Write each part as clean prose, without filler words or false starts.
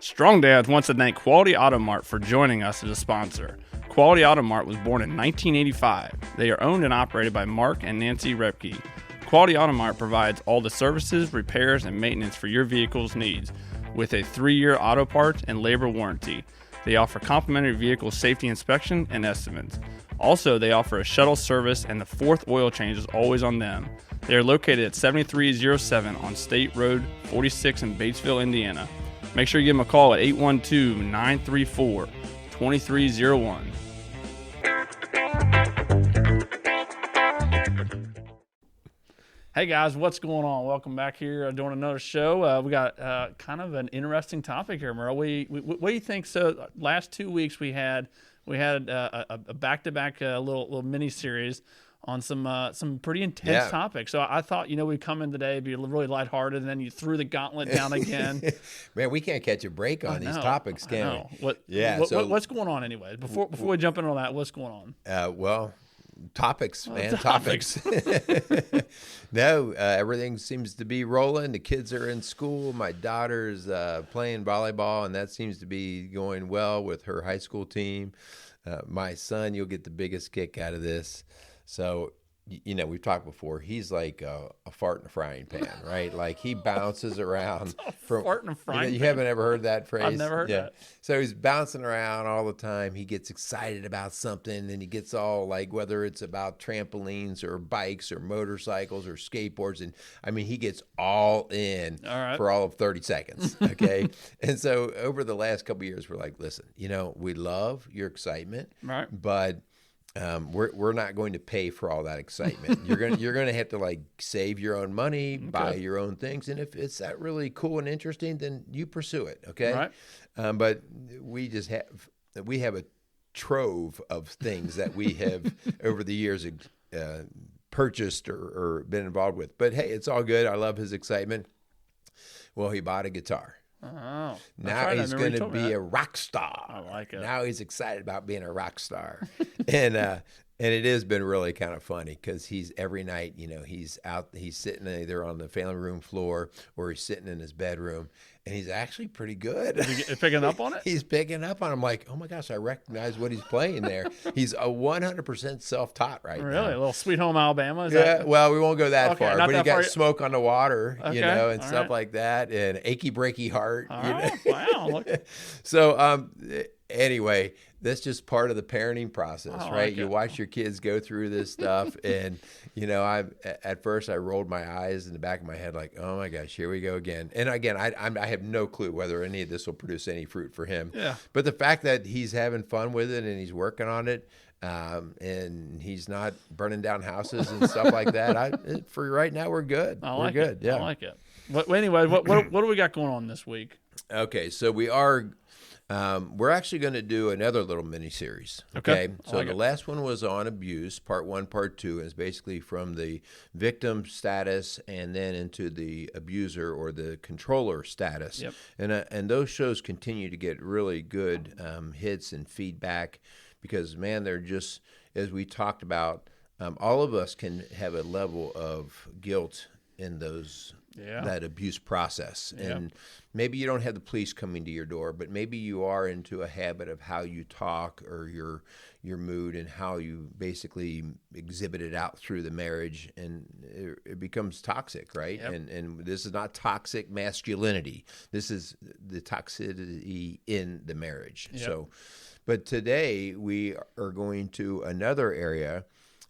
Strong Dads wants to thank Quality Auto Mart for joining us as a sponsor. Quality Auto Mart was born in 1985. They are owned and operated by Mark and Nancy Repke. Quality Auto Mart provides all the services, repairs, and maintenance for your vehicle's needs with a 3-year auto parts and labor warranty. They offer complimentary vehicle safety inspection and estimates. Also, they offer a shuttle service, and the 4th oil change is always on them. They are located at 7307 on State Road 46 in Batesville, Indiana. Make sure you give them a call at 812-934-2301. Hey guys, what's going on? Welcome back here doing another show. We got kind of an interesting topic here, Merle. What do you think? So last 2 weeks we had a back-to-back little mini series on some pretty intense topics. So I thought, we'd come in today, be really lighthearted, and then you threw the gauntlet down again. Man, we can't catch a break on these topics, can we? What's going on anyway? Before we jump into all that, what's going on? Topics, man, topics. No, everything seems to be rolling. The kids are in school. My daughter's playing volleyball, and that seems to be going well with her high school team. My son, you'll get the biggest kick out of this. So, we've talked before. He's like a fart in a frying pan, right? Like he bounces around. Fart in a frying pan? You haven't ever heard that phrase? I've never heard that. So he's bouncing around all the time. He gets excited about something, and he gets all like, whether it's about trampolines or bikes or motorcycles or skateboards. And I mean, he gets all in for all of 30 seconds. Okay. And so over the last couple of years, we're like, listen, we love your excitement, right? But we're not going to pay for all that excitement. You're gonna have to like save your own money, buy your own things, and if it's that really cool and interesting, then you pursue it. Okay, right. But we have a trove of things that we have over the years purchased or been involved with. But hey, it's all good. I love his excitement. Well, he bought a guitar. Oh, now he's going to be a rock star. I like it. Now he's excited about being a rock star. And it has been really kind of funny because he's every night, he's sitting either on the family room floor or he's sitting in his bedroom, and he's actually pretty good. Is he picking up on it? He's picking up on it. I'm like, oh my gosh, I recognize what he's playing there. He's a 100% self-taught right now. Really? A little Sweet Home Alabama? Well, we won't go that far, but he got far. Smoke on the Water, and stuff right. like that, and Achy Breaky Heart. Wow. So, anyway, that's just part of the parenting process, right? Like you watch your kids go through this stuff, and at first I rolled my eyes in the back of my head, like, oh my gosh, here we go again. And again, I have no clue whether any of this will produce any fruit for him. Yeah. But the fact that he's having fun with it and he's working on it, and he's not burning down houses and stuff like that. For right now, we're good. We're good. It. Yeah. I like it. But anyway, what do we got going on this week? Okay, so we're actually going to do another little mini series. Okay, so the last one was on abuse, part 1, part 2, and it's basically from the victim status and then into the abuser or the controller status. Yep. And those shows continue to get really good hits and feedback because, man, they're just, as we talked about, all of us can have a level of guilt in those. Yeah. That abuse process. Yeah. And maybe you don't have the police coming to your door, but maybe you are into a habit of how you talk or your mood and how you basically exhibit it out through the marriage, and it becomes toxic, right? Yep. And this is not toxic masculinity. This is the toxicity in the marriage. Yep. So, but today we are going to another area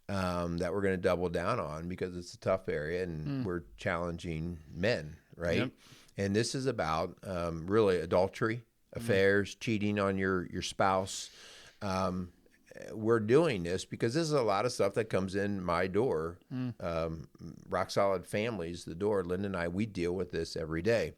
that we're going to double down on because it's a tough area and we're challenging men, right? Yep. And this is about really adultery, affairs, cheating on your spouse. We're doing this because this is a lot of stuff that comes in my door. Rock Solid Families, the door, Linda and I, we deal with this every day.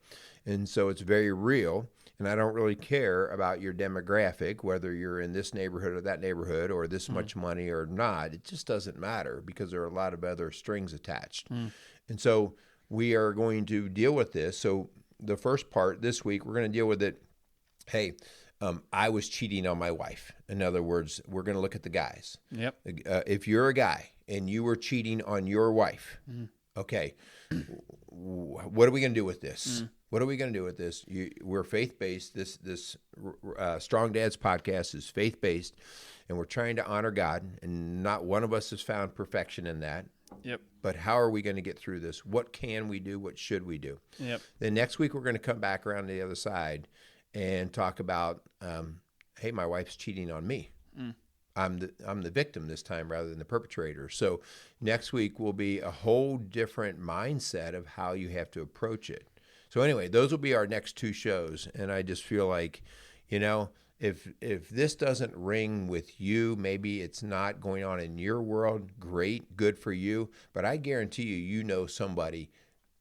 And so it's very real. And I don't really care about your demographic, whether you're in this neighborhood or that neighborhood or this much money or not. It just doesn't matter because there are a lot of other strings attached. And so we are going to deal with this. So the first part this week, we're going to deal with it. Hey, I was cheating on my wife. In other words, we're going to look at the guys. Yep. If you're a guy and you were cheating on your wife. Okay, what are we going to do with this? What are we going to do with this? We're faith-based. This Strong Dads podcast is faith-based, and we're trying to honor God, and not one of us has found perfection in that. Yep. But how are we going to get through this? What can we do? What should we do? Yep. Then next week, we're going to come back around to the other side and talk about, hey, my wife's cheating on me. I'm the victim this time rather than the perpetrator. So next week will be a whole different mindset of how you have to approach it. So anyway, those will be our next 2 shows. And I just feel like, if this doesn't ring with you, maybe it's not going on in your world, great, good for you. But I guarantee you know somebody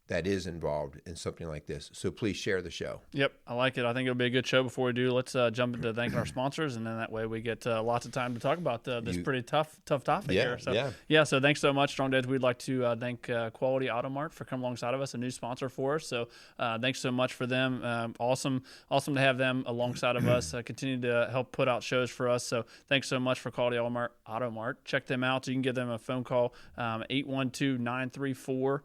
that is involved in something like this. So please share the show. Yep, I like it. I think it'll be a good show. Before we do, let's jump into thanking our sponsors, and then that way we get lots of time to talk about this pretty tough topic here. So so thanks so much, Strong Dads. We'd like to thank Quality Auto Mart for coming alongside of us, a new sponsor for us. So thanks so much for them. Awesome to have them alongside of us. Continue to help put out shows for us. So thanks so much for Quality Auto Mart. Check them out. So you can give them a phone call, 812-934-2301.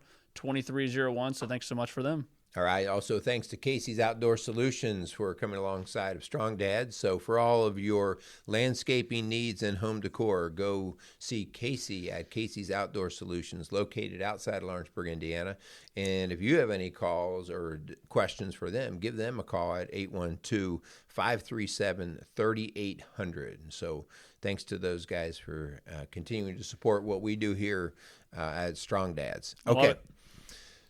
So thanks so much for them. All right. Also, thanks to Casey's Outdoor Solutions for coming alongside of Strong Dads. So for all of your landscaping needs and home decor, go see Casey at Casey's Outdoor Solutions, located outside of Lawrenceburg, Indiana. And if you have any calls or questions for them, give them a call at 812-537-3800. So thanks to those guys for continuing to support what we do here at Strong Dads. Okay.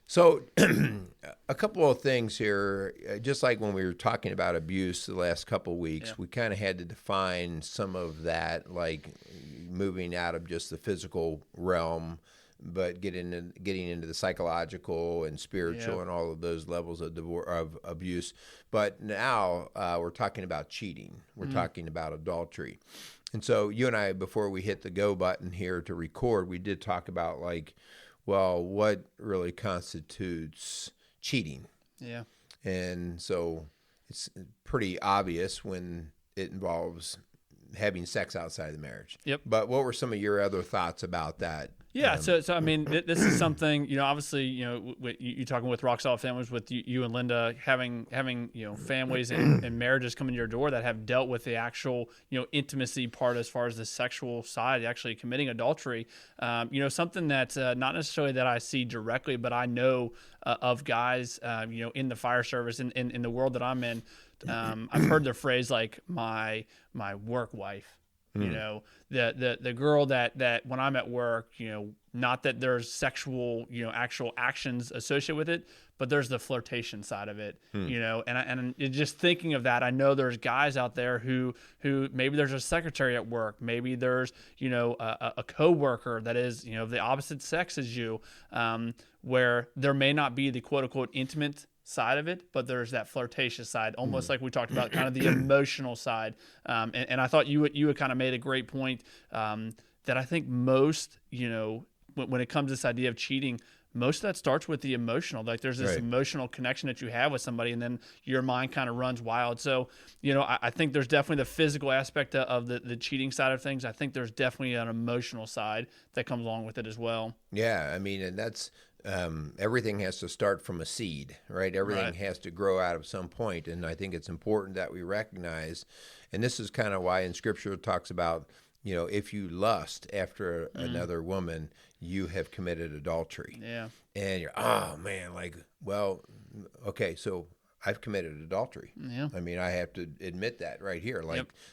So a couple of things here, just like when we were talking about abuse the last couple of weeks, we kind of had to define some of that, like moving out of just the physical realm, but getting into the psychological and spiritual and all of those levels of abuse. But now we're talking about cheating. We're talking about adultery. And so you and I, before we hit the go button here to record, we did talk about what really constitutes cheating? Yeah. And so it's pretty obvious when it involves having sex outside of the marriage. Yep. But what were some of your other thoughts about that? Yeah, so I mean, this is something, obviously, you talking with Rock Solid Families, with you and Linda, having families and marriages coming to your door that have dealt with the actual, intimacy part as far as the sexual side, actually committing adultery, something that's not necessarily that I see directly, but I know of guys, in the fire service, in the world that I'm in. I've heard the phrase like my work wife. The girl that when I'm at work, not that there's sexual, actual actions associated with it, but there's the flirtation side of it, and just thinking of that, I know there's guys out there who maybe there's a secretary at work, maybe there's, a coworker that is, the opposite sex as you, where there may not be the quote unquote intimate side of it, but there's that flirtatious side, almost like we talked about, kind of the emotional side. And I thought you had kind of made a great point that I think most, when it comes to this idea of cheating, most of that starts with the emotional. Like there's this emotional connection that you have with somebody, and then your mind kind of runs wild. So, I think there's definitely the physical aspect of the cheating side of things. I think there's definitely an emotional side that comes along with it as well. Yeah, I mean, and that's everything has to start from a seed, right? Everything has to grow out of some point, and I think it's important that we recognize, and this is kind of why in Scripture it talks about, if you lust after another woman, you have committed adultery. Yeah. And you're, oh man, okay, so I've committed adultery. Yeah. I mean, I have to admit that right here.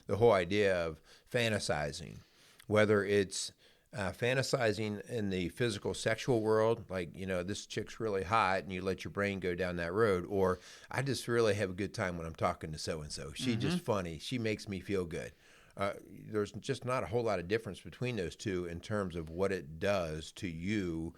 The whole idea of fantasizing, whether it's fantasizing in the physical sexual world, this chick's really hot and you let your brain go down that road, or I just really have a good time when I'm talking to so-and-so. She's just funny. She makes me feel good. There's just not a whole lot of difference between those two in terms of what it does to you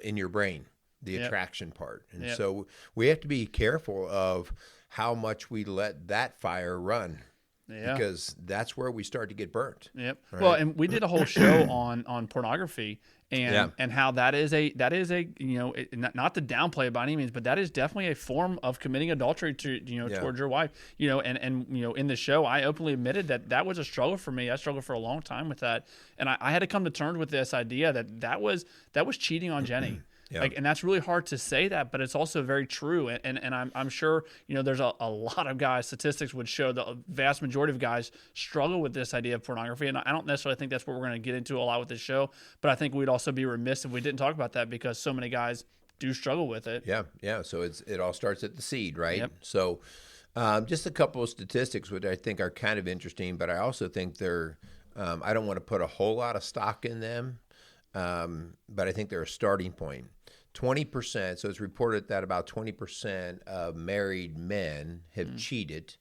in your brain, the attraction part. And so we have to be careful of how much we let that fire run. Yeah. Because that's where we start to get burnt. Yep. Right? Well, and we did a whole show on pornography, and how that is a not to downplay it by any means, but that is definitely a form of committing adultery towards your wife. And in the show, I openly admitted that was a struggle for me. I struggled for a long time with that, and I had to come to terms with this idea that was cheating on Jenny. Yeah. And that's really hard to say that, but it's also very true. And I'm sure, there's a lot of guys, statistics would show the vast majority of guys struggle with this idea of pornography. And I don't necessarily think that's what we're going to get into a lot with this show, but I think we'd also be remiss if we didn't talk about that because so many guys do struggle with it. Yeah. So it all starts at the seed, right? Yep. So just a couple of statistics, which I think are kind of interesting, but I also think they're, I don't want to put a whole lot of stock in them, but I think they're a starting point. 20%, so it's reported that about 20% of married men have cheated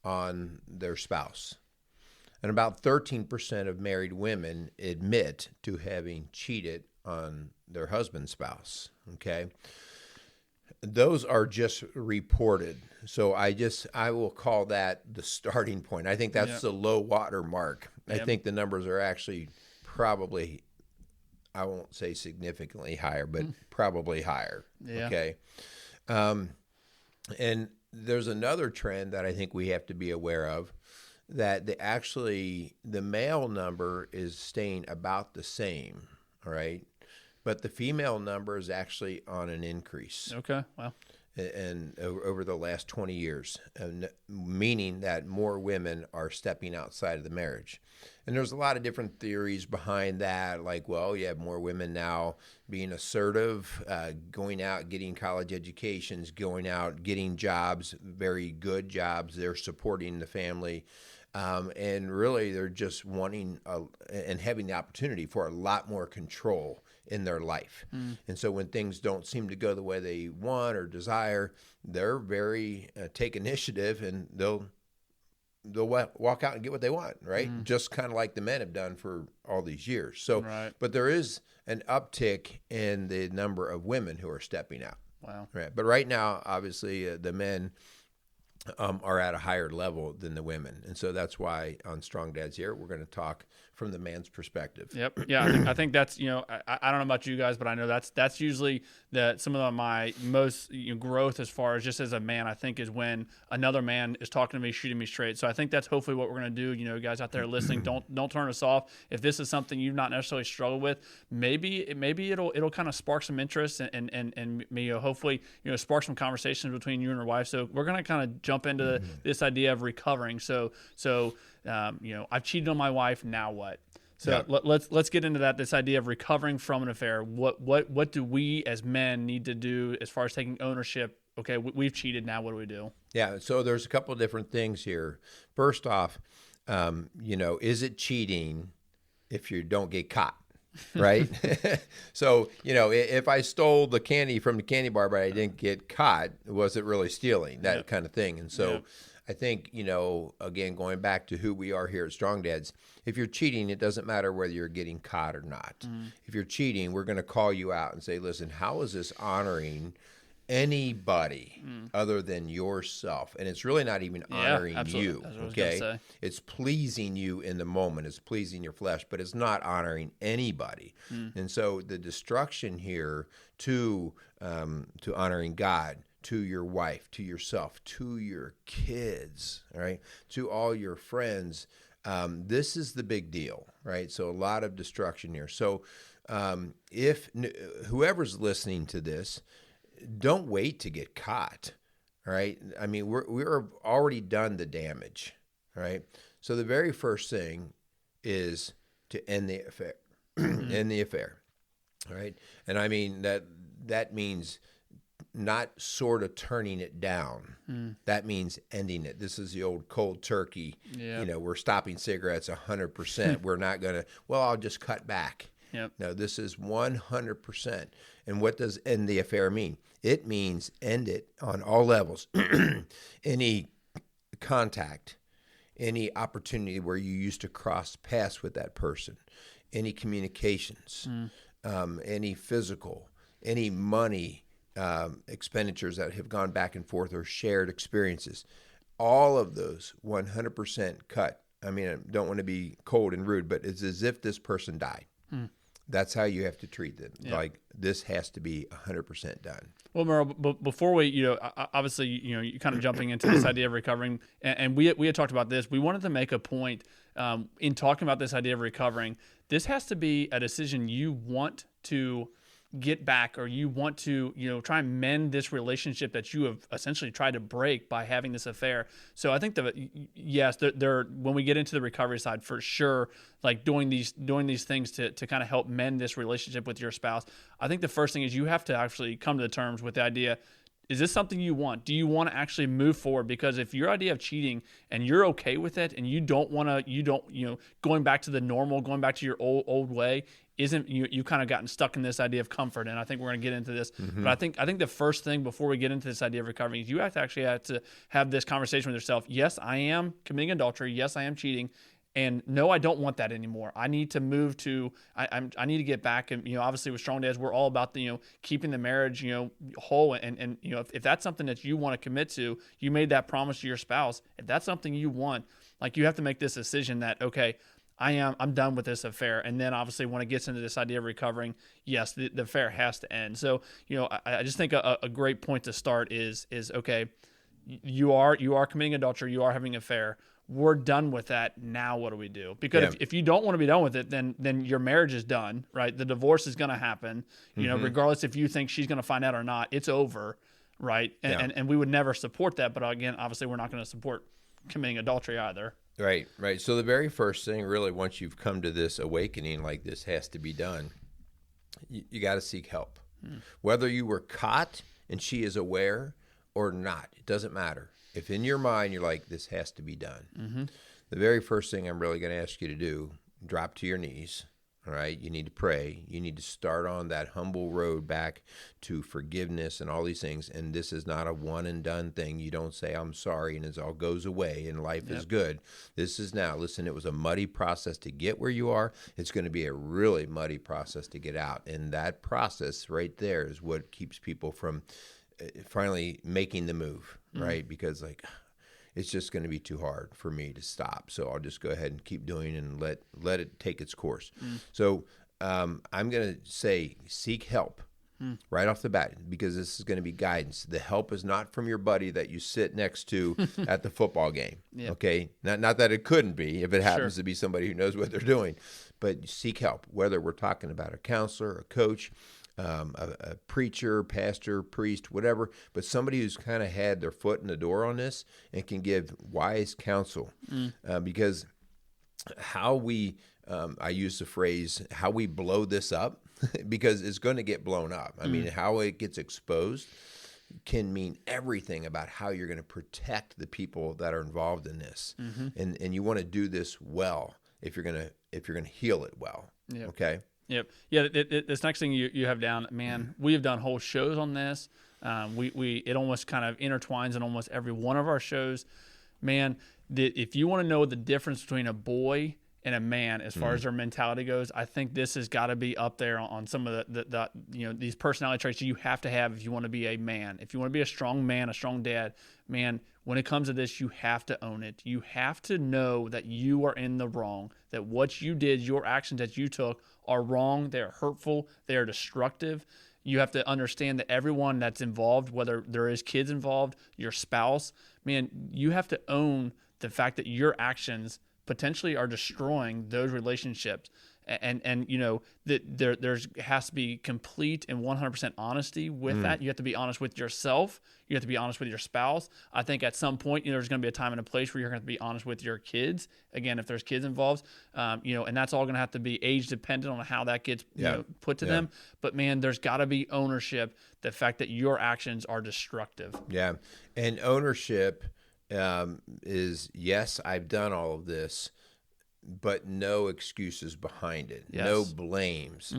on their spouse. And about 13% of married women admit to having cheated on their husband's spouse, okay? Those are just reported. So I will call that the starting point. I think that's the low water mark. I think the numbers are actually probably, I won't say significantly higher, but probably higher. Yeah. Okay. And there's another trend that I think we have to be aware of, that the male number is staying about the same. All right. But the female number is actually on an increase. Okay. Wow. And over the last 20 years, meaning that more women are stepping outside of the marriage. And there's a lot of different theories behind that, like, well, you have more women now being assertive, going out, getting college educations, going out, getting jobs, very good jobs. They're supporting the family. And really, they're just wanting and having the opportunity for a lot more control in their life. And so when things don't seem to go the way they want or desire, they're very take initiative, and they'll walk out and get what they want, right? Just kind of like the men have done for all these years. So, but there is an uptick in the number of women who are stepping out. Wow. Right. But right now, obviously, the men are at a higher level than the women. And so that's why on Strong Dads Here, we're going to talk from the man's perspective. Yep. Yeah. I think that's, I don't know about you guys, but I know that's usually some of my most growth as far as just as a man, I think, is when another man is talking to me, shooting me straight. So I think that's hopefully what we're going to do. Guys out there listening, don't turn us off. If this is something you've not necessarily struggled with, maybe it'll kind of spark some interest and hopefully, spark some conversations between you and your wife. So we're going to kind of jump into this idea of recovering. So I've cheated on my wife. Now what? So let's get into that. This idea of recovering from an affair. What do we as men need to do as far as taking ownership? Okay, we've cheated. Now what do we do? Yeah. So there's a couple of different things here. First off, is it cheating if you don't get caught? Right. So, if I stole the candy from the candy bar, but I didn't get caught, was it really stealing? That kind of thing. And so I think, again, going back to who we are here at Strong Dads, if you're cheating, it doesn't matter whether you're getting caught or not. If you're cheating, we're going to call you out and say, listen, how is this honoring anybody other than yourself? And it's really not even honoring you. Okay, it's pleasing you in the moment, it's pleasing your flesh, but it's not honoring anybody. And so the destruction here to honoring God, to your wife, to yourself, to your kids, right, to all your friends, this is the big deal, right? So a lot of destruction here. So if whoever's listening to this, don't wait to get caught, right? I mean, we're already done the damage, right? So the very first thing is to end the affair, end the affair, right? And I mean that means not sort of turning it down. That means ending it. This is the old cold turkey. Yep. We're stopping cigarettes 100%. We're not going to, I'll just cut back. Yep. No, this is 100%. And what does end the affair mean? It means end it on all levels. Any contact, any opportunity where you used to cross paths with that person, any communications, any physical, any money expenditures that have gone back and forth or shared experiences, all of those 100% cut. I mean, I don't want to be cold and rude, but it's as if this person died. That's how you have to treat them. Yeah. Like, this has to be 100% done. Well, Merle, before we, obviously, you kind of jumping into this idea of recovering, and we had talked about this. We wanted to make a point in talking about this idea of recovering. This has to be a decision you want to get back, or you want to, try and mend this relationship that you have essentially tried to break by having this affair. So I think yes, there when we get into the recovery side, for sure, like doing these things to kind of help mend this relationship with your spouse. I think the first thing is you have to actually come to the terms with the idea. Is this something you want? Do you want to actually move forward? Because if your idea of cheating and you're okay with it, and you don't want to, going back to the normal, going back to your old way, isn't you kind of gotten stuck in this idea of comfort. And I think we're going to get into this. But I think the first thing before we get into this idea of recovering is you have to have this conversation with yourself. Yes, I am committing adultery. Yes, I am cheating. And no, I don't want that anymore. I need to move to. I need to get back. And obviously, with Strong Dads, we're all about the keeping the marriage whole. And if that's something that you want to commit to, you made that promise to your spouse. If that's something you want, like, you have to make this decision that, okay, I'm done with this affair. And then obviously, when it gets into this idea of recovering, yes, the affair has to end. So I just think a great point to start is okay, you are committing adultery, you are having an affair. We're done with that. Now what do we do? Because if you don't want to be done with it, then your marriage is done, right? The divorce is going to happen, regardless if you think she's going to find out or not. It's over, right? And we would never support that. But again, obviously, we're not going to support committing adultery either. Right. So the very first thing, really, once you've come to this awakening, like, this has to be done, you got to seek help. Whether you were caught and she is aware or not, it doesn't matter. If in your mind you're like, this has to be done, the very first thing I'm really going to ask you to do, drop to your knees. All right, you need to pray. You need to start on that humble road back to forgiveness and all these things. And this is not a one and done thing. You don't say, I'm sorry, and it all goes away and life is good. This is now, listen, it was a muddy process to get where you are. It's going to be a really muddy process to get out. And that process right there is what keeps people from finally making the move, right? Because, like, it's just going to be too hard for me to stop. So I'll just go ahead and keep doing and let it take its course. So I'm going to say seek help right off the bat, because this is going to be guidance. The help is not from your buddy that you sit next to at the football game. Okay? Not that it couldn't be if it happens to be somebody who knows what they're doing. But seek help, whether we're talking about a counselor, a coach, a preacher, pastor, priest, whatever, but somebody who's kind of had their foot in the door on this and can give wise counsel. Because how we, I use the phrase, how we blow this up, because it's going to get blown up. I mean, how it gets exposed can mean everything about how you're going to protect the people that are involved in this. And you want to do this well if you're going to heal it well. Okay. Yep. Yeah. This next thing you have down, man, we have done whole shows on this. It almost kind of intertwines in almost every one of our shows. Man, if you want to know the difference between a boy and a man as far as their mentality goes, I think this has got to be up there on some of the these personality traits you have to have if you want to be a man. If you want to be a strong man, a strong dad, man, when it comes to this, you have to own it. You have to know that you are in the wrong, that what you did, your actions that you took are wrong. They are hurtful. They are destructive. You have to understand that everyone that's involved, whether there is kids involved, your spouse, man, you have to own the fact that your actions potentially are destroying those relationships. And that there has to be complete and 100% honesty with that. You have to be honest with yourself. You have to be honest with your spouse. I think at some point, there's going to be a time and a place where you're going to be honest with your kids. Again, if there's kids involved, and that's all going to have to be age dependent on how that gets put to them. But man, there's got to be ownership. The fact that your actions are destructive. Yeah, and ownership is, yes, I've done all of this, but no excuses behind it, no blames.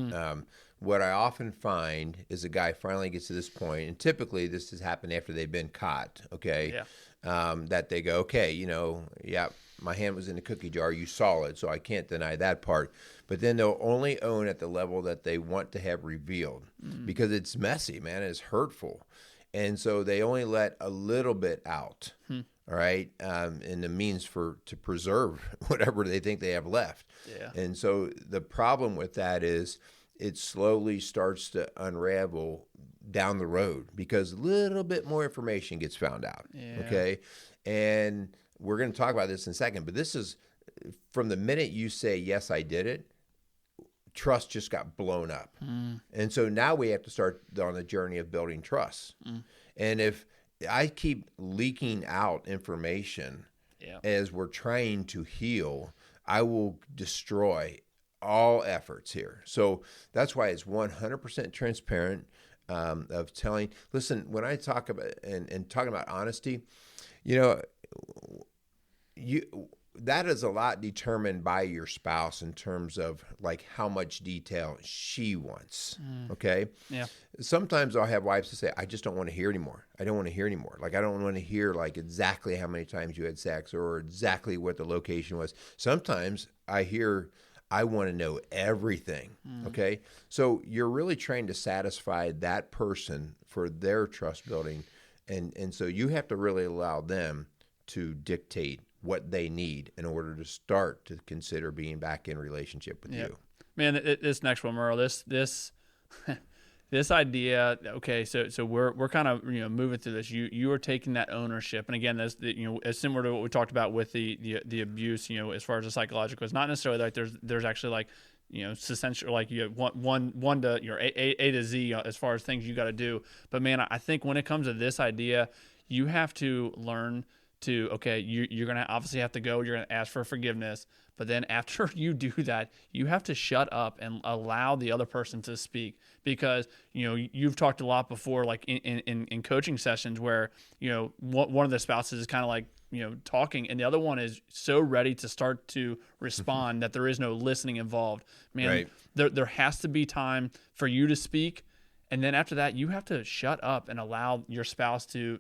What I often find is a guy finally gets to this point, and typically this has happened after they've been caught, that they go, okay, my hand was in the cookie jar, you saw it, so I can't deny that part. But then they'll only own at the level that they want to have revealed, because it's messy, man, it's hurtful. and so they only let a little bit out. All right, and the means to preserve whatever they think they have left. Yeah. And so the problem with that is it slowly starts to unravel down the road because a little bit more information gets found out. Yeah. Okay, and we're going to talk about this in a second, but this is from the minute you say yes, I did it. Trust just got blown up, and so now we have to start on the journey of building trust. And if I keep leaking out information as we're trying to heal, I will destroy all efforts here. So that's why it's 100% transparent of telling. Listen, when I talk about and talking about honesty, that is a lot determined by your spouse in terms of like how much detail she wants. Okay. Yeah. Sometimes I'll have wives to say, I just don't want to hear anymore. I don't want to hear anymore. Like, I don't want to hear like exactly how many times you had sex or exactly what the location was. Sometimes I hear, I want to know everything. Okay. So you're really trying to satisfy that person for their trust building. And so you have to really allow them to dictate what they need in order to start to consider being back in relationship with you. Man, this next one, Merle, this idea. Okay, so we're kind of moving through this. You are taking that ownership, and again, that's as similar to what we talked about with the abuse. As far as the psychological, it's not necessarily like there's actually like essentially like you have one to A to Z as far as things you got to do. But man, I think when it comes to this idea, you have to learn to, okay, you're going to obviously have to go, you're going to ask for forgiveness, but then after you do that, you have to shut up and allow the other person to speak, because, you've talked a lot before, like in coaching sessions where, one of the spouses is kind of like, talking, and the other one is so ready to start to respond that there is no listening involved. Man, right. There has to be time for you to speak. And then after that, you have to shut up and allow your spouse to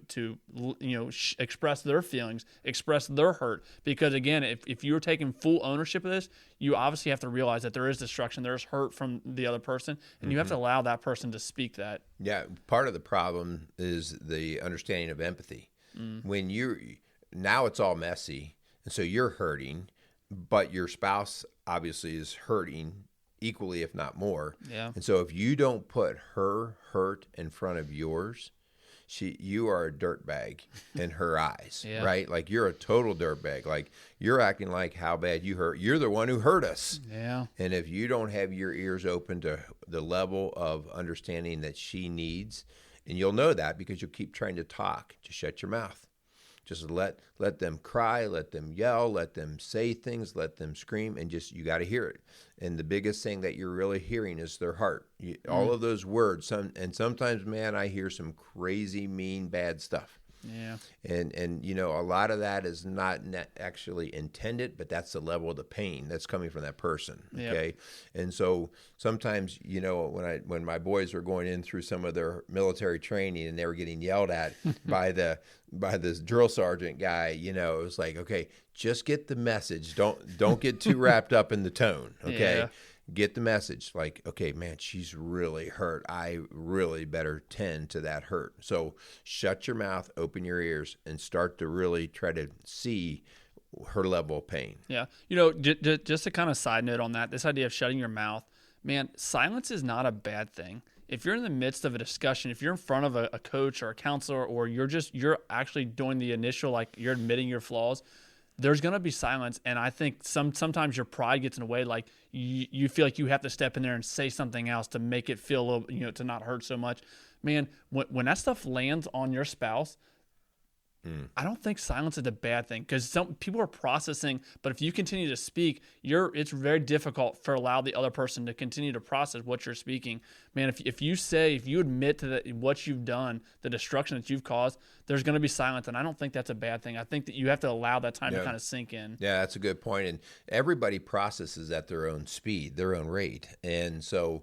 express their feelings, express their hurt. Because again, if you're taking full ownership of this, you obviously have to realize that there is destruction, there's hurt from the other person, and you have to allow that person to speak that. Yeah, part of the problem is the understanding of empathy. When now it's all messy, and so you're hurting, but your spouse obviously is hurting equally, if not more. Yeah. And so if you don't put her hurt in front of yours, you are a dirtbag in her eyes, right? Like, you're a total dirtbag. Like, you're acting like how bad you hurt. You're the one who hurt us. Yeah. And if you don't have your ears open to the level of understanding that she needs, and you'll know that because you'll keep trying to talk, just shut your mouth. Just let them cry, let them yell, let them say things, let them scream, and just, you got to hear it. And the biggest thing that you're really hearing is their heart. All of those words. Sometimes, man, I hear some crazy, mean, bad stuff. Yeah. And a lot of that is not actually intended, but that's the level of the pain that's coming from that person. Okay. Yep. And so sometimes, when my boys were going in through some of their military training and they were getting yelled at by this drill sergeant guy, it was like, okay, just get the message. Don't get too wrapped up in the tone. Okay. Yeah. Get the message, like, okay, man, she's really hurt. I really better tend to that hurt. So shut your mouth, open your ears, and start to really try to see her level of pain. Yeah. Just a kind of side note on that, this idea of shutting your mouth, man, silence is not a bad thing. If you're in the midst of a discussion, if you're in front of a coach or a counselor, or you're actually doing the initial, like, you're admitting your flaws, there's going to be silence. And I think sometimes your pride gets in the way. Like, you feel like you have to step in there and say something else to make it feel a little, to not hurt so much. Man, when that stuff lands on your spouse, I don't think silence is a bad thing, because some people are processing, but if you continue to speak, it's very difficult for allow the other person to continue to process what you're speaking. Man, if you admit to what you've done, the destruction that you've caused, there's going to be silence, and I don't think that's a bad thing. I think that you have to allow that time to kind of sink in. Yeah, that's a good point. And everybody processes at their own speed, their own rate. And so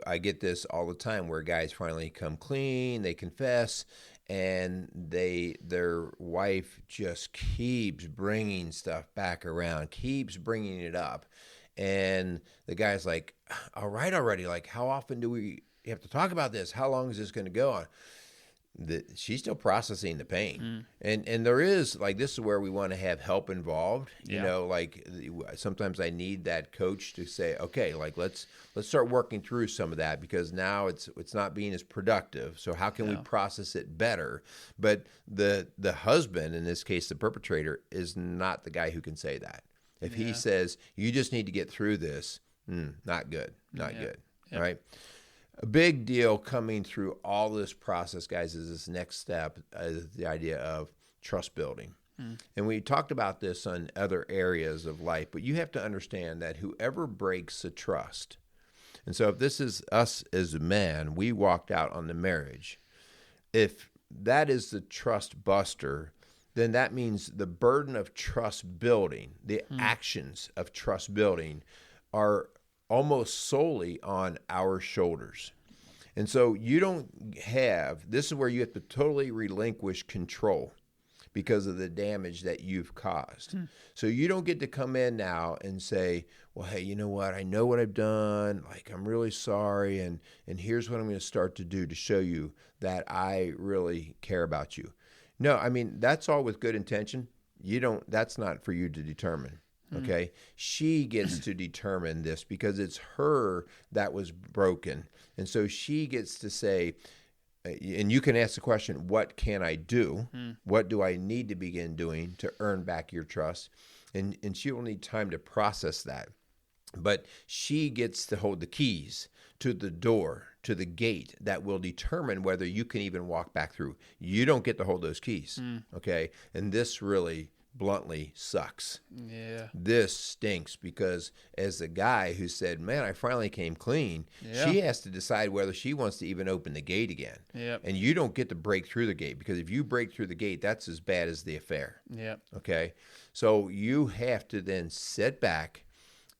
I get this all the time where guys finally come clean, they confess, and their wife just keeps bringing stuff back around, keeps bringing it up. And the guy's like, all right already, like, how often do we have to talk about this? How long is this going to go on? she's still processing the pain. And there is, like, this is where we want to have help involved. You know, like, sometimes I need that coach to say, okay, like, let's start working through some of that, because now it's not being as productive. So how can we process it better? But the husband, in this case, the perpetrator, is not the guy who can say that. If he says, you just need to get through this, not good, not good. All right. A big deal coming through all this process, guys, is this next step, is the idea of trust building. And we talked about this on other areas of life, but you have to understand that whoever breaks a trust, and so if this is us as a man, we walked out on the marriage, if that is the trust buster, then that means the burden of trust building, the actions of trust building are almost solely on our shoulders. And so you don't have, this is where you have to totally relinquish control because of the damage that you've caused. So you don't get to come in now and say, well, hey, you know what? I know what I've done. Like, I'm really sorry. And here's what I'm going to start to do to show you that I really care about you. No, I mean, that's all with good intention. That's not for you to determine. Okay. She gets to determine this because it's her that was broken. And so she gets to say, and you can ask the question, what can I do? What do I need to begin doing to earn back your trust? And she will need time to process that. But she gets to hold the keys to the door, to the gate that will determine whether you can even walk back through. You don't get to hold those keys. Okay. And this really bluntly sucks. Yeah. This stinks because as the guy who said, man, I finally came clean, she has to decide whether she wants to even open the gate again. And you don't get to break through the gate, because if you break through the gate, that's as bad as the affair. Okay. So you have to then sit back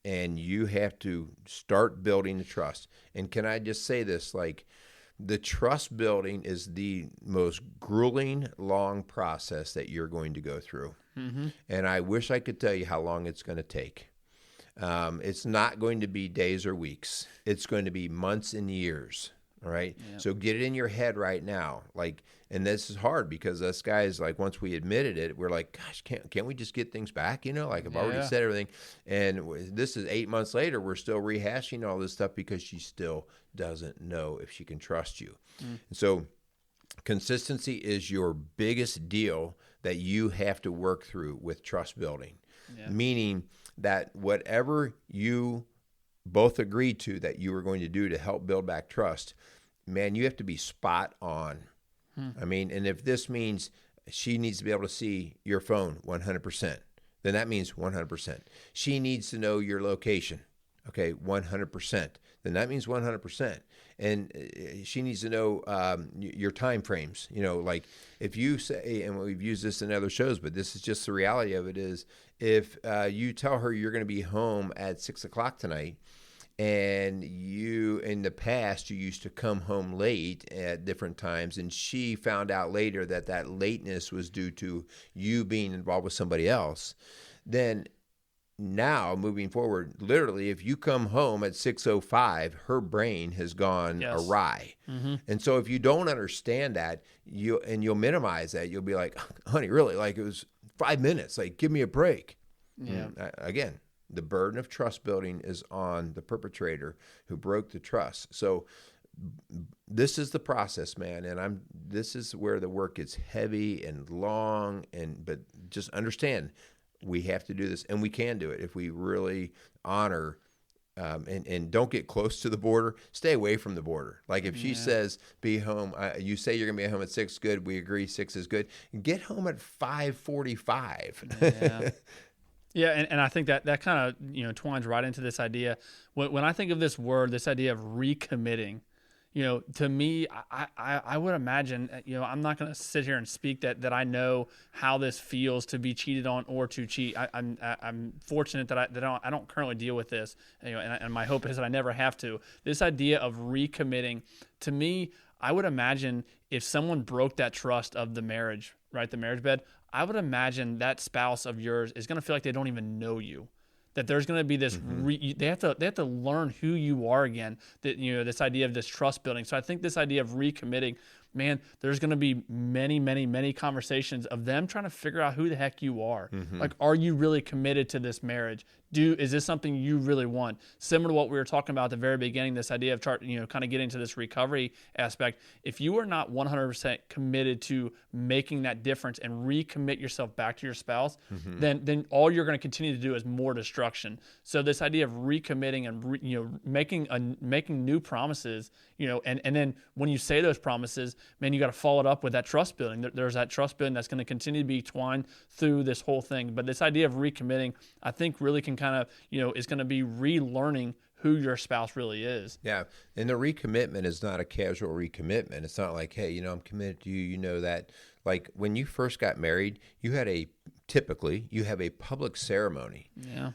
and you have to start building the trust. And can I just say this, like, the trust building is the most grueling, long process that you're going to go through. And I wish I could tell you how long it's going to take. It's not going to be days or weeks. It's going to be months and years. All right. So get it in your head right now. Like, and this is hard because us guys, like, once we admitted it, we're like, gosh, can't we just get things back? You know, like, I've already said everything. And this is 8 months later. We're still rehashing all this stuff because she still doesn't know if she can trust you. And so consistency is your biggest deal that you have to work through with trust building, meaning that whatever you both agreed to that you were going to do to help build back trust, man, you have to be spot on. I mean, and if this means she needs to be able to see your phone 100%, then that means 100%. She needs to know your location, okay, 100%. Then that means 100%. And she needs to know your time frames. You know, like, if you say, and we've used this in other shows, but this is just the reality of it, is if you tell her you're going to be home at 6 o'clock tonight, and you, in the past, you used to come home late at different times, and she found out later that that lateness was due to you being involved with somebody else, then now, moving forward, literally, if you come home at 6:05, her brain has gone awry. And so if you don't understand that, you'll minimize that. You'll be like, honey, really? Like, it was 5 minutes. Like, give me a break. Again, the burden of trust building is on the perpetrator who broke the trust. So this is the process, man. And this is where the work gets heavy and long. But just understand, we have to do this, and we can do it if we really honor and don't get close to the border. Stay away from the border. Like, if she says, be home, you say you're going to be home at 6, good, we agree 6 is good. Get home at 5:45. And I think that kind of, twines right into this idea. When I think of this word, this idea of recommitting, to me, I would imagine, I'm not going to sit here and speak that I know how this feels to be cheated on or to cheat. I'm fortunate that I don't currently deal with this, and my hope is that I never have to. This idea of recommitting, to me, I would imagine if someone broke that trust of the marriage, right, the marriage bed, I would imagine that spouse of yours is going to feel like they don't even know you. That there's going to be this, they have to learn who you are again. That this idea of this trust building. So I think this idea of recommitting, man, there's going to be many, many, many conversations of them trying to figure out who the heck you are. Like, are you really committed to this marriage? Is this something you really want? Similar to what we were talking about at the very beginning, this idea of kind of getting to this recovery aspect. If you are not 100% committed to making that difference and recommit yourself back to your spouse, then all you're going to continue to do is more destruction. So this idea of recommitting and making new promises, and then when you say those promises, man, you got to follow it up with that trust building. There's that trust building that's going to continue to be twined through this whole thing. But this idea of recommitting, I think, really can kind of, is going to be relearning who your spouse really is. Yeah. And the recommitment is not a casual recommitment. It's not like, hey, I'm committed to you. You know that. Like when you first got married, typically you have a public ceremony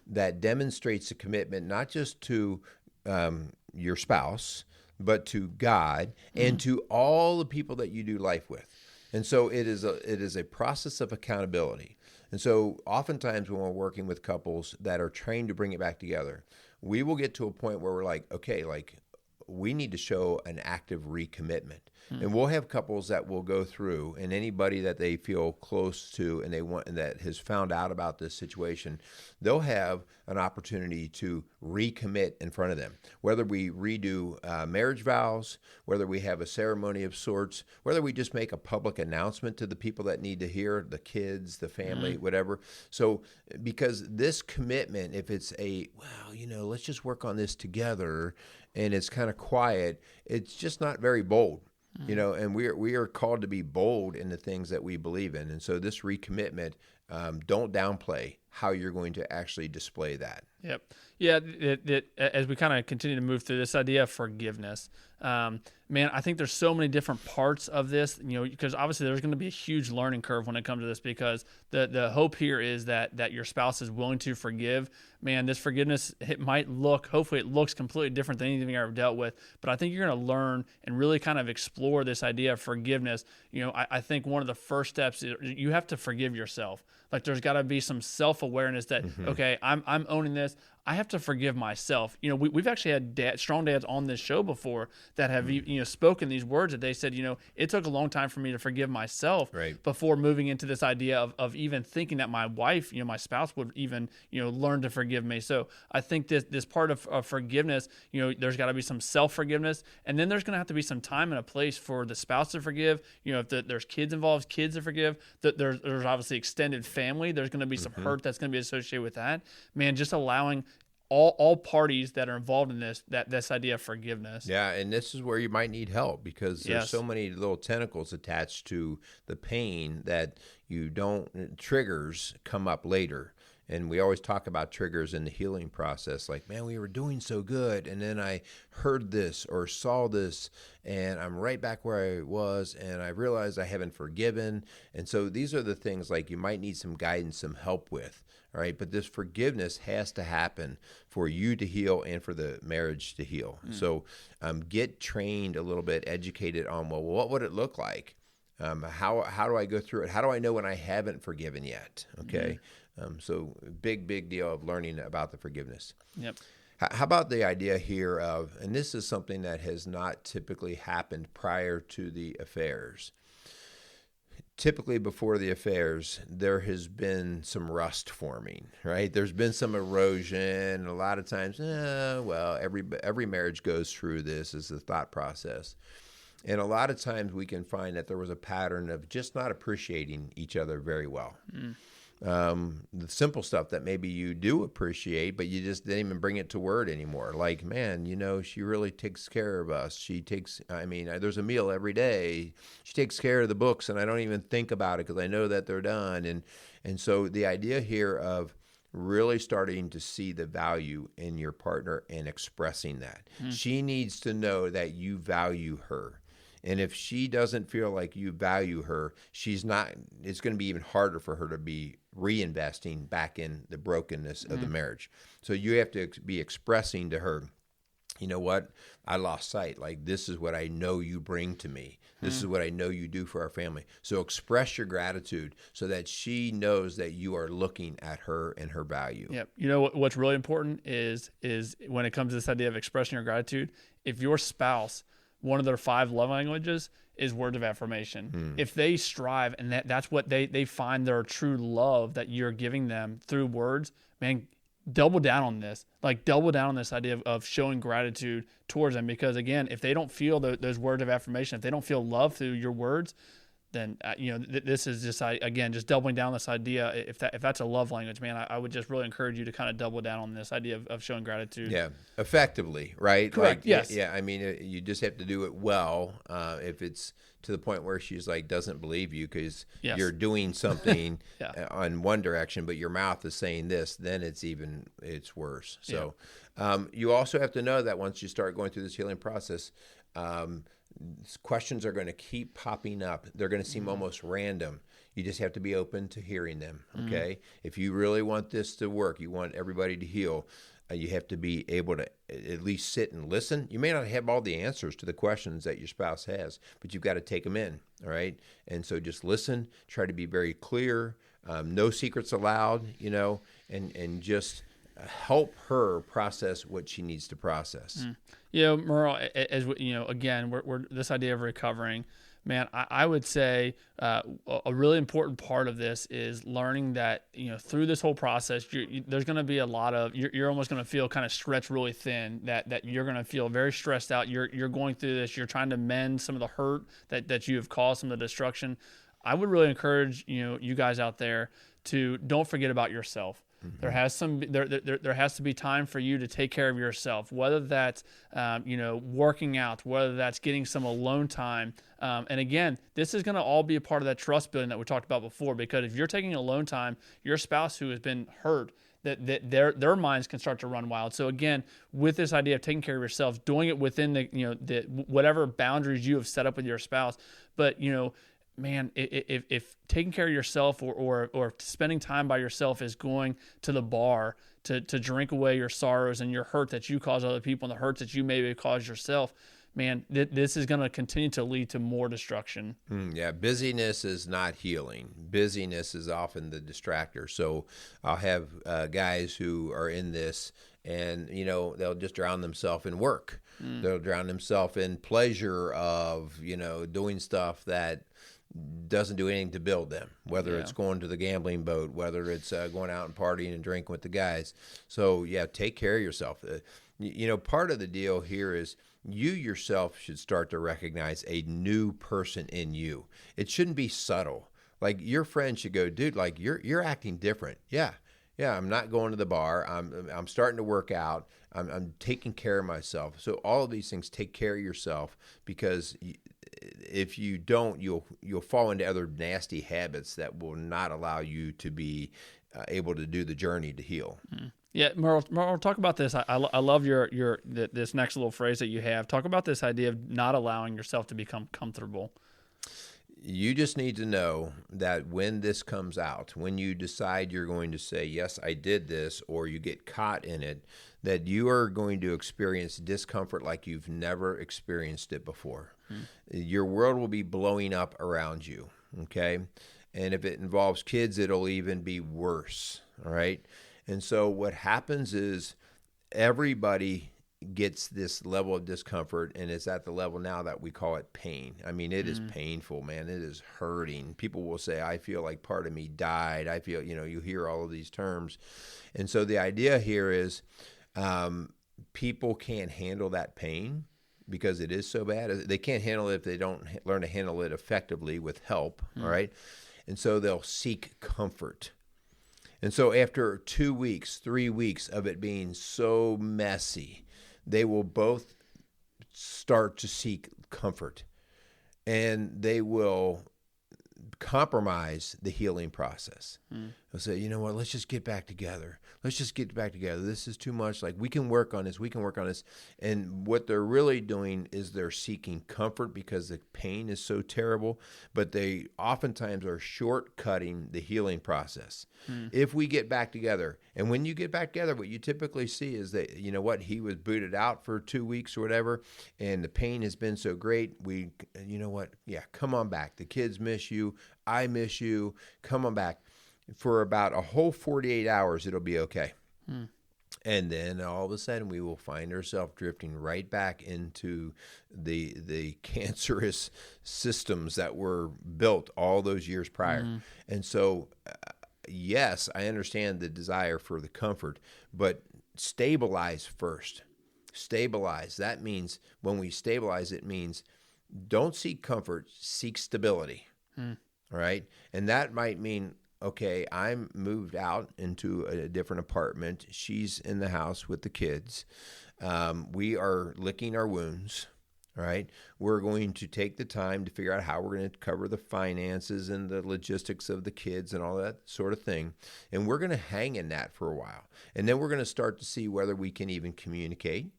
that demonstrates a commitment, not just to your spouse, but to God and to all the people that you do life with. And so it is a process of accountability. And so oftentimes when we're working with couples that are trained to bring it back together, we will get to a point where we're like, okay, like we need to show an active recommitment. And we'll have couples that will go through, and anybody that they feel close to and that has found out about this situation, they'll have an opportunity to recommit in front of them. Whether we redo marriage vows, whether we have a ceremony of sorts, whether we just make a public announcement to the people that need to hear, the kids, the family, whatever. So because this commitment, if it's let's just work on this together, and it's kind of quiet, it's just not very bold. And we are called to be bold in the things that we believe in. And so this recommitment, don't downplay how you're going to actually display that. Yep. Yeah. As we kind of continue to move through this idea of forgiveness, man, I think there's so many different parts of this, because obviously there's going to be a huge learning curve when it comes to this, because the hope here is that your spouse is willing to forgive. Man, this forgiveness, hopefully it looks completely different than anything you've ever dealt with, but I think you're going to learn and really kind of explore this idea of forgiveness. I think one of the first steps is you have to forgive yourself. Like there's got to be some self-awareness that, okay, I'm owning this. I have to forgive myself. We've actually had strong dads on this show before that have spoken these words that they said, it took a long time for me to forgive myself before moving into this idea of even thinking that my wife, my spouse would even, learn to forgive me. So I think this part of forgiveness, there's got to be some self-forgiveness, and then there's going to have to be some time and a place for the spouse to forgive. If there's kids involved, kids to forgive. There's obviously extended family. There's going to be some hurt that's going to be associated with that. Man, just allowing all parties that are involved in this idea of forgiveness. Yeah, and this is where you might need help, because there's so many little tentacles attached to the pain that triggers come up later. And we always talk about triggers in the healing process, like, man, we were doing so good, and then I heard this or saw this, and I'm right back where I was, and I realized I haven't forgiven. And so these are the things like you might need some guidance, some help with. All right, but this forgiveness has to happen for you to heal and for the marriage to heal. So get trained a little bit, educated on, well, what would it look like? How do I go through it? How do I know when I haven't forgiven yet? Okay, so big deal of learning about the forgiveness. Yep. How about the idea here of, and this is something that has not typically happened prior to the affairs. Typically before the affairs, there has been some rust forming, right? There's been some erosion. A lot of times, every marriage goes through this as the thought process. And a lot of times we can find that there was a pattern of just not appreciating each other very well. The simple stuff that maybe you do appreciate, but you just didn't even bring it to word anymore. Like, man, she really takes care of us. There's a meal every day. She takes care of the books, and I don't even think about it because I know that they're done. And so the idea here of really starting to see the value in your partner and expressing that. She needs to know that you value her. And if she doesn't feel like you value her, it's going to be even harder for her to be reinvesting back in the brokenness of the marriage. So you have to be expressing to her, you know what, I lost sight. Like, this is what I know you bring to me. This is what I know you do for our family. So express your gratitude so that she knows that you are looking at her and her value. Yep. What's really important is when it comes to this idea of expressing your gratitude, if your spouse one of their 5 love languages is words of affirmation. If they strive and that's what they find their true love that you're giving them through words, man, double down on this. Like, double down on this idea of showing gratitude towards them. Because again, if they don't feel those words of affirmation, if they don't feel love through your words, then this is just again just doubling down this idea. If that's a love language, man, I would just really encourage you to kind of double down on this idea of showing gratitude. Yeah, effectively, right? Correct. Yes. Yeah. I mean, you just have to do it well. If it's to the point where she's like doesn't believe you because you're doing something on one direction, but your mouth is saying this, then it's worse. So you also have to know that once you start going through this healing process, questions are going to keep popping up. They're going to seem almost random. You just have to be open to hearing them, okay? If you really want this to work, you want everybody to heal, you have to be able to at least sit and listen. You may not have all the answers to the questions that your spouse has, but you've got to take them in, all right? And so just listen, try to be very clear, no secrets allowed, and just help her process what she needs to process. Merle, as again, we're this idea of recovering, man. I would say a really important part of this is learning that through this whole process, there's going to be a lot of you're almost going to feel kind of stretched really thin. That you're going to feel very stressed out. You're going through this. You're trying to mend some of the hurt that you have caused, some of the destruction. I would really encourage you guys out there to don't forget about yourself. There has to be time for you to take care of yourself, whether that's working out, whether that's getting some alone time. And again, this is going to all be a part of that trust building that we talked about before, because if you're taking alone time, your spouse who has been hurt, that their minds can start to run wild. So again, with this idea of taking care of yourself, doing it within the whatever boundaries you have set up with your spouse, but man, if taking care of yourself or spending time by yourself is going to the bar to drink away your sorrows and your hurt that you cause other people and the hurts that you maybe cause yourself, man, this is going to continue to lead to more destruction. Busyness is not healing. Busyness is often the distractor. So I'll have guys who are in this and, they'll just drown themselves in work. They'll drown themselves in pleasure of, doing stuff that doesn't do anything to build them, whether it's going to the gambling boat, whether it's going out and partying and drinking with the guys. So take care of yourself. Part of the deal here is you yourself should start to recognize a new person in you. It shouldn't be subtle. Like your friend should go, dude, like you're acting different. Yeah, I'm not going to the bar. I'm starting to work out. I'm taking care of myself. So all of these things, take care of yourself, because if you don't, you'll fall into other nasty habits that will not allow you to be able to do the journey to heal. Yeah, Merle, talk about this. I love this next little phrase that you have. Talk about this idea of not allowing yourself to become comfortable. You just need to know that when this comes out, when you decide you're going to say, yes, I did this, or you get caught in it, that you are going to experience discomfort like you've never experienced it before. Your world will be blowing up around you, okay? And if it involves kids, it'll even be worse, all right? And so what happens is everybody gets this level of discomfort, and it's at the level now that we call it pain. I mean, it is painful, man. It is hurting. People will say, I feel like part of me died. I feel, you hear all of these terms. And so the idea here is people can't handle that pain because it is so bad. They can't handle it if they don't learn to handle it effectively with help, all right? And so they'll seek comfort. And so after 2 weeks, 3 weeks of it being so messy, they will both start to seek comfort, and they will compromise the healing process. They'll say, you know what, let's just get back together. Let's just get back together. This is too much. Like, we can work on this. We can work on this. And what they're really doing is they're seeking comfort because the pain is so terrible, but they oftentimes are shortcutting the healing process. If we get back together, and when you get back together, what you typically see is that, you know what, he was booted out for 2 weeks or whatever, and the pain has been so great. You know what, come on back. The kids miss you. I miss you. Come on back. For about a whole 48 hours, it'll be okay. And then all of a sudden we will find ourselves drifting right back into the cancerous systems that were built all those years prior. And so, yes, I understand the desire for the comfort, but stabilize first. Stabilize. That means when we stabilize, it means don't seek comfort, seek stability. All right. And that might mean, okay, I'm moved out into a different apartment. She's in the house with the kids. We are licking our wounds. All right. We're going to take the time to figure out how we're going to cover the finances and the logistics of the kids and all that sort of thing. And we're going to hang in that for a while. And then we're going to start to see whether we can even communicate.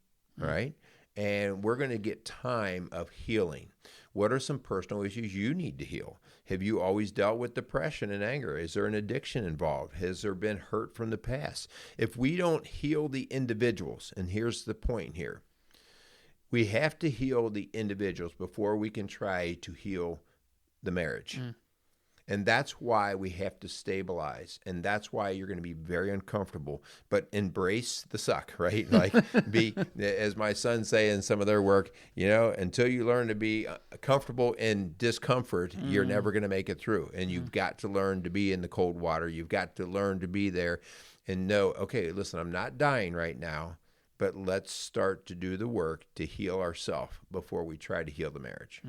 All right. And we're going to get time of healing. What are some personal issues you need to heal? Have you always dealt with depression and anger? Is there an addiction involved? Has there been hurt from the past? If we don't heal the individuals, and here's the point here, we have to heal the individuals before we can try to heal the marriage. And that's why we have to stabilize. And that's why you're going to be very uncomfortable, but embrace the suck, right? Like be, as my sons say in some of their work, until you learn to be comfortable in discomfort, you're never going to make it through. And you've got to learn to be in the cold water. You've got to learn to be there and know, okay, listen, I'm not dying right now, but let's start to do the work to heal ourselves before we try to heal the marriage.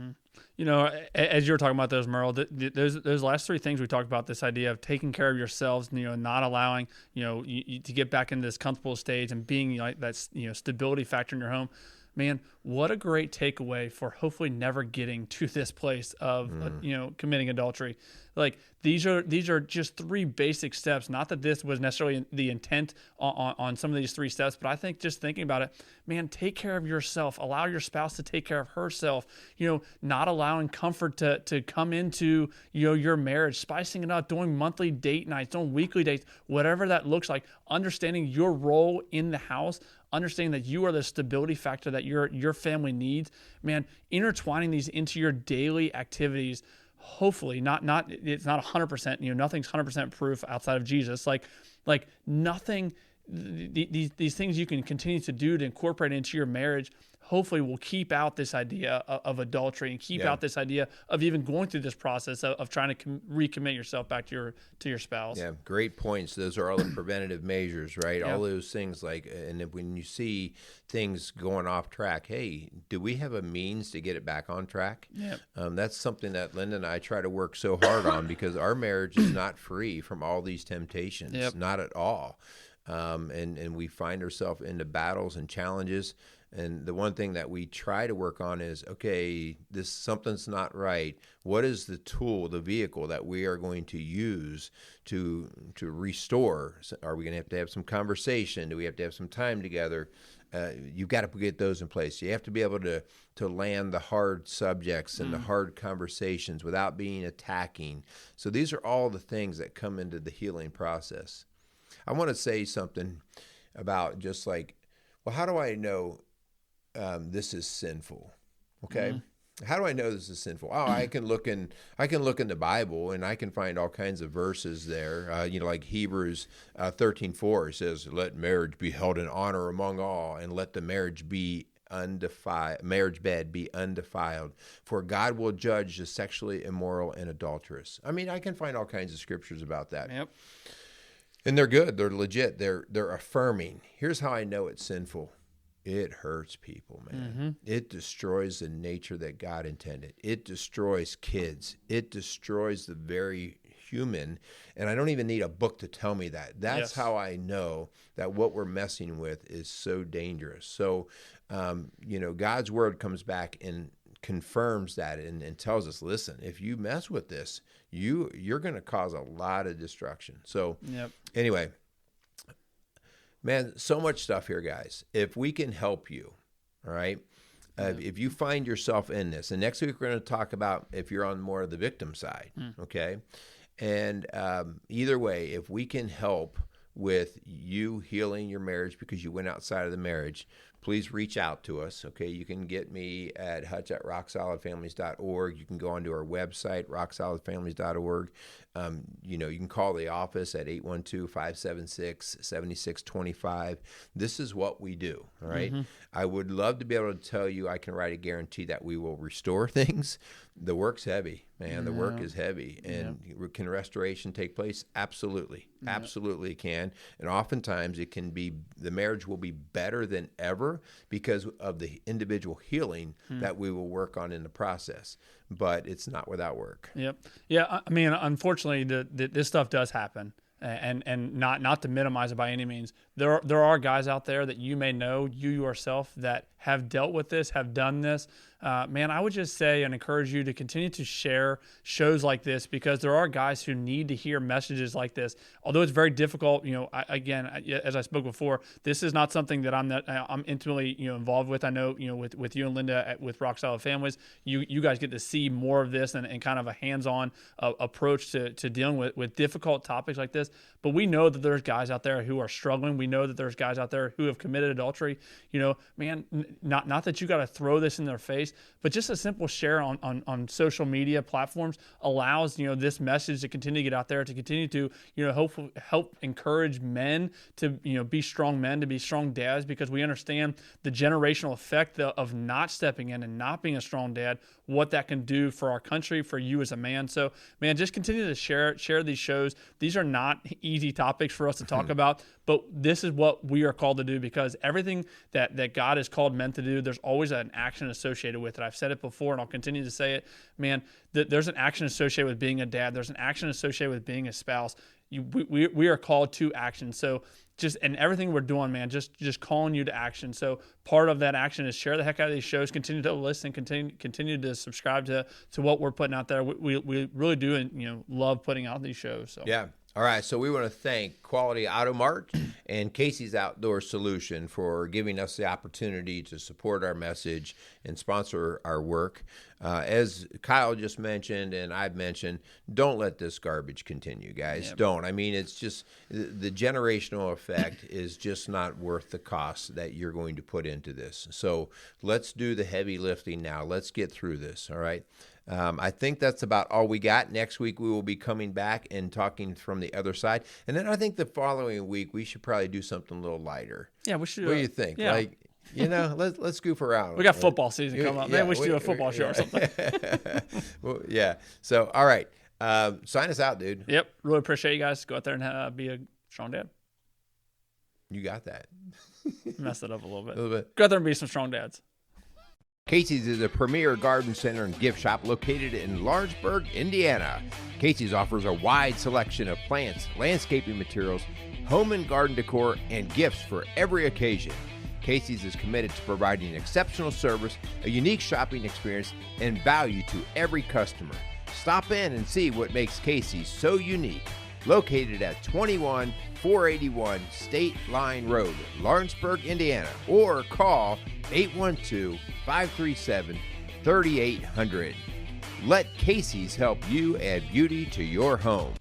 As you were talking about those, Merle, those last three things we talked about, this idea of taking care of yourselves, not allowing, you to get back into this comfortable stage and being like that, stability factor in your home. Man, what a great takeaway for hopefully never getting to this place of, committing adultery. Like these are just three basic steps. Not that this was necessarily the intent on some of these three steps, but I think just thinking about it, man, take care of yourself. Allow your spouse to take care of herself. Not allowing comfort to come into your marriage, spicing it up, doing monthly date nights, doing weekly dates, whatever that looks like. Understanding your role in the house. Understanding that you are the stability factor that your family needs, man, intertwining these into your daily activities, hopefully it's not 100%, nothing's 100% proof outside of Jesus. Like nothing, these things you can continue to do to incorporate into your marriage, hopefully will keep out this idea of adultery and keep out this idea of even going through this process of trying to recommit yourself back to your spouse. Yeah, great points. Those are all the preventative measures, right? Yeah. All those things and if, when you see things going off track, hey, do we have a means to get it back on track? Yeah. That's something that Linda and I try to work so hard on because our marriage is not free from all these temptations, not at all. And we find ourselves into battles and challenges. And the one thing that we try to work on is, okay, something's not right. What is the tool, the vehicle that we are going to use to restore? Are we going to have some conversation? Do we have to have some time together? You've got to get those in place. You have to be able to land the hard subjects and the hard conversations without being attacking. So these are all the things that come into the healing process. I want to say something about just like, well, how do I know this is sinful? Okay. How do I know this is sinful? Oh, I can look in the Bible and I can find all kinds of verses there. Like Hebrews 13:4 says, "Let marriage be held in honor among all, and let the marriage bed be undefiled. For God will judge the sexually immoral and adulterous." I mean, I can find all kinds of scriptures about that. Yep. And they're good. They're legit. They're affirming. Here's how I know it's sinful. It hurts people, man. It destroys the nature that God intended. It destroys kids. It destroys the very human. And I don't even need a book to tell me that. That's how I know that what we're messing with is so dangerous. So, God's word comes back and confirms that and tells us, listen, if you mess with this, you're going to cause a lot of destruction. So anyway, man, so much stuff here, guys. If we can help you, all right, if you find yourself in this, and next week we're going to talk about if you're on more of the victim side, okay? And either way, if we can help with you healing your marriage because you went outside of the marriage, please reach out to us. Okay, you can get me at hutch@rocksolidfamilies.org. You can go onto our website, rocksolidfamilies.org. You can call the office at 812-576-7625. This is what we do, all right? I would love to be able to tell you I can write a guarantee that we will restore things. The work's heavy, man. The work is heavy. And can restoration take place? Absolutely. Absolutely can. And oftentimes the marriage will be better than ever because of the individual healing that we will work on in the process. But it's not without work. Yep. Yeah. I mean, unfortunately, this stuff does happen. And not to minimize it by any means. There are guys out there that you may know, you yourself, that have dealt with this, have done this. Man, I would just say and encourage you to continue to share shows like this, because there are guys who need to hear messages like this. Although it's very difficult, as I spoke before, this is not something that I'm intimately involved with. I know with you and Linda with Rock Solid Families, you guys get to see more of this and kind of a hands-on approach to dealing with difficult topics like this. But we know that there's guys out there who are struggling. We know that there's guys out there who have committed adultery. Man, not that you got to throw this in their face, but just a simple share on social media platforms allows this message to continue to get out there, to continue to hopefully help encourage men to be strong men, to be strong dads, because we understand the generational effect of not stepping in and not being a strong dad, what that can do for our country, for you as a man. So, man, just continue to share these shows. These are not easy topics for us to talk about, but this is what we are called to do, because everything that God has called men to do, there's always an action associated with it. I've said it before and I'll continue to say it. Man, there's an action associated with being a dad. There's an action associated with being a spouse. We are called to action. So and everything we're doing, man, just calling you to action. So part of that action is share the heck out of these shows, continue to listen, continue to subscribe to what we're putting out there. We really do, and love putting out these shows. So. Yeah. All right, so we want to thank Quality Auto Mart and Casey's Outdoor Solution for giving us the opportunity to support our message and sponsor our work. As Kyle just mentioned and I've mentioned, don't let this garbage continue, guys. Yep. Don't. I mean, it's just the generational effect is just not worth the cost that you're going to put into this. So let's do the heavy lifting now. Let's get through this, all right? I think that's about all we got. Next week, we will be coming back and talking from the other side. And then I think the following week, we should probably do something a little lighter. Yeah, we should. What do you think? Yeah. Let's goof around. We got football season coming up. Maybe we should do a football show or something. Well, yeah. So, all right. Sign us out, dude. Yep. Really appreciate you guys. Go out there and be a strong dad. You got that. Messed it up a little bit. A little bit. Go out there and be some strong dads. Casey's is a premier garden center and gift shop located in Lawrenceburg, Indiana. Casey's offers a wide selection of plants, landscaping materials, home and garden decor, and gifts for every occasion. Casey's is committed to providing exceptional service, a unique shopping experience, and value to every customer. Stop in and see what makes Casey's so unique. Located at 21481 State Line Road, Lawrenceburg, Indiana, or call 812-537-3800. Let Casey's help you add beauty to your home.